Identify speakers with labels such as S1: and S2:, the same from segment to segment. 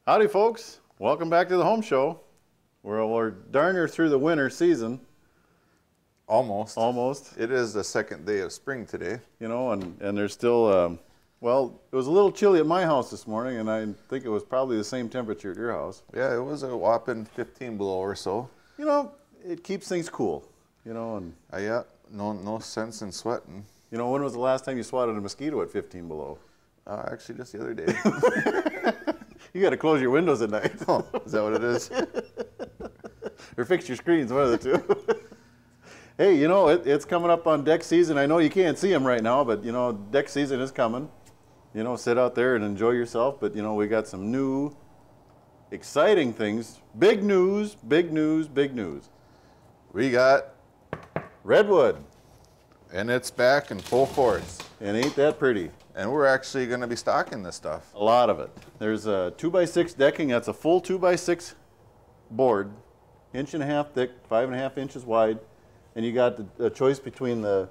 S1: Howdy, folks. Welcome back to the Home Show. We're darn near through the winter season.
S2: Almost.
S1: Almost.
S2: It is the second day of spring today.
S1: You know, and there's still, well, it was a little chilly at my house this morning, and I think it was probably the same temperature at your house.
S2: Yeah, it was a whopping 15 below or so.
S1: You know, it keeps things cool, you know. And
S2: Yeah, no sense in sweating.
S1: you know, when was the last time you swatted a mosquito at 15 below?
S2: Actually, just the other day.
S1: You got to close your windows at night.
S2: Oh, is that what it is?
S1: Or fix your screens, one of the two. Hey, you know, it's coming up on deck season. I know you can't see them right now, but, you know, deck season is coming. You know, sit out there and enjoy yourself. But, you know, we got some new, exciting things. Big news, big news, big news.
S2: We got,
S1: Redwood.
S2: and it's back in full force.
S1: And ain't that pretty?
S2: And we're actually going to be stocking this stuff.
S1: A lot of it. There's a 2x6 decking. That's a full 2x6 board, 1.5 inches thick, 5.5 inches wide. And you got the choice between the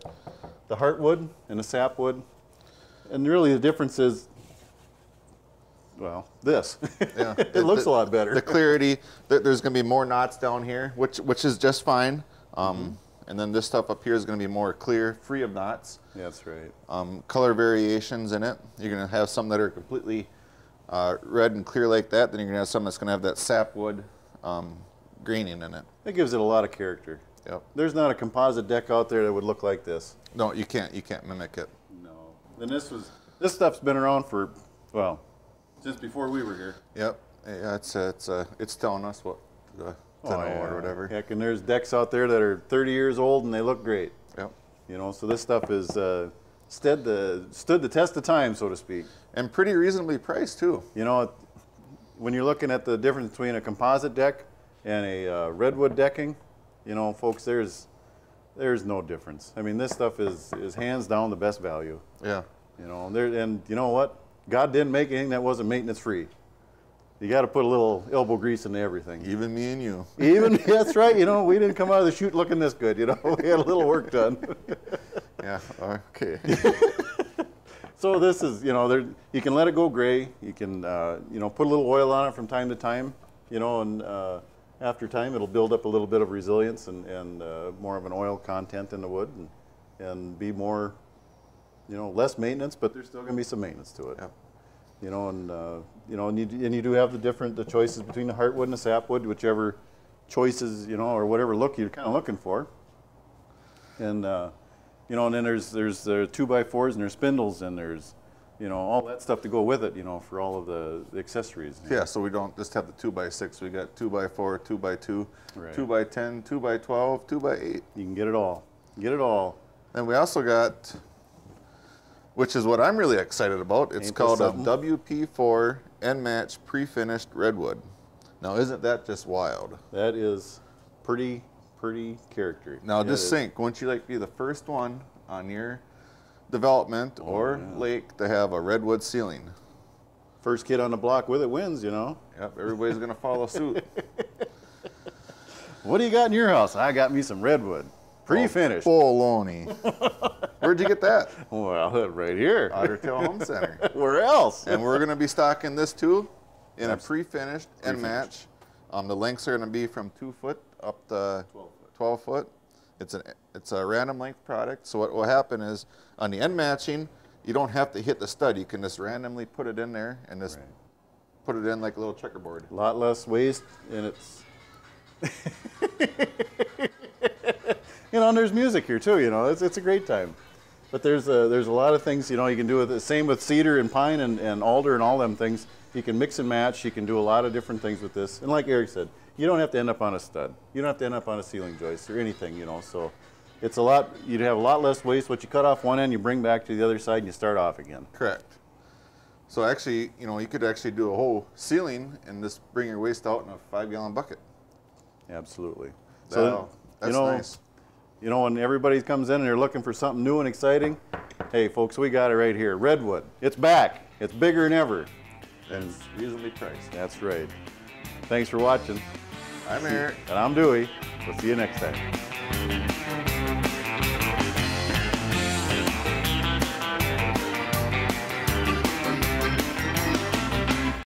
S1: heartwood and the sapwood. And really the difference is, well, this.
S2: Yeah.
S1: It looks a lot better.
S2: The clarity, there's going to be more knots down here, which is just fine. And then this stuff up here is going to be more clear, free of knots.
S1: That's right.
S2: Color variations in it. You're going to have some that are completely red and clear like that. Then you're going to have some that's going to have that sapwood graining in it.
S1: It gives it a lot of character.
S2: Yep.
S1: There's not a composite deck out there that would look like this.
S2: No, you can't mimic it.
S1: No. And this stuff's been around for, well, since before we were here.
S2: Yep. Yeah, it's telling us what to know or whatever.
S1: Heck, and there's decks out there that are 30 years old and they look great.
S2: Yep.
S1: You know, so this stuff is stood the test of time, so to speak.
S2: And pretty reasonably priced too.
S1: You know, when you're looking at the difference between a composite deck and a redwood decking, you know, folks, there's no difference. I mean, this stuff is hands down the best value.
S2: Yeah.
S1: You know, and you know what? God didn't make anything that wasn't maintenance free. You got to put a little elbow grease into everything.
S2: Even me and you.
S1: Even, that's right. You know, we didn't come out of the chute looking this good. You know, we had a little work done.
S2: Yeah. Okay.
S1: So this is, you know, you can let it go gray. You can, you know, put a little oil on it from time to time. You know, and after time, it'll build up a little bit of resilience and more of an oil content in the wood, and be more, you know, less maintenance, but there's still going to be some maintenance to it.
S2: Yep.
S1: You know, and you know, and you do have the choices between the heartwood and the sapwood, whichever choices, you know, or whatever look you're kind of looking for. And you know, and then there's 2x4s and there's spindles and there's, you know, all that stuff to go with it, you know, for all of the accessories.
S2: Yeah, so we don't just have the 2x6. We got 2x4, 2x2,
S1: Right.
S2: 2x10, 2x12, 2x8.
S1: You can get it all. Get it all.
S2: And we also got, which is what I'm really excited about, it's
S1: Ain't
S2: called
S1: this
S2: a
S1: something?
S2: WP4 N-Match pre-finished redwood. Now, isn't that just wild?
S1: That is pretty character.
S2: Now,
S1: Yeah,
S2: just
S1: it is.
S2: think, wouldn't you like to be the first one on your development or
S1: yeah.
S2: lake to have a redwood ceiling?
S1: First kid on the block with it wins, you know.
S2: Yep, everybody's going to follow suit.
S1: What do you got in your house? I got me some redwood. Pre-finished.
S2: Bologna. Where'd you get that?
S1: Well, right here.
S2: Otter Tail Home Center.
S1: Where else?
S2: And we're going to be stocking this too in a pre-finished N-Match. The lengths are going to be from 2 foot up to 12 foot. It's a random length product. So what will happen is on the N-matching, you don't have to hit the stud. You can just randomly put it in there and just put it in like a little checkerboard.
S1: A lot less waste, and it's you know, and there's music here too. You know, it's a great time. But there's a lot of things, you know, you can do with it. Same with cedar and pine and alder and all them things. You can mix and match. You can do a lot of different things with this. And like Eric said, you don't have to end up on a stud. You don't have to end up on a ceiling joist or anything, you know. So it's a lot. You'd have a lot less waste. What you cut off one end, you bring back to the other side, and you start off again.
S2: Correct. So actually, you know, you could actually do a whole ceiling and just bring your waste out in a 5-gallon bucket.
S1: Absolutely.
S2: So that's
S1: you know,
S2: nice.
S1: You know, when everybody comes in and they're looking for something new and exciting, hey, folks, we got it right here. Redwood. It's back. It's bigger than ever.
S2: And it's reasonably priced.
S1: That's right. Thanks for watching.
S2: I'm Eric.
S1: And I'm Dewey. We'll see you next time.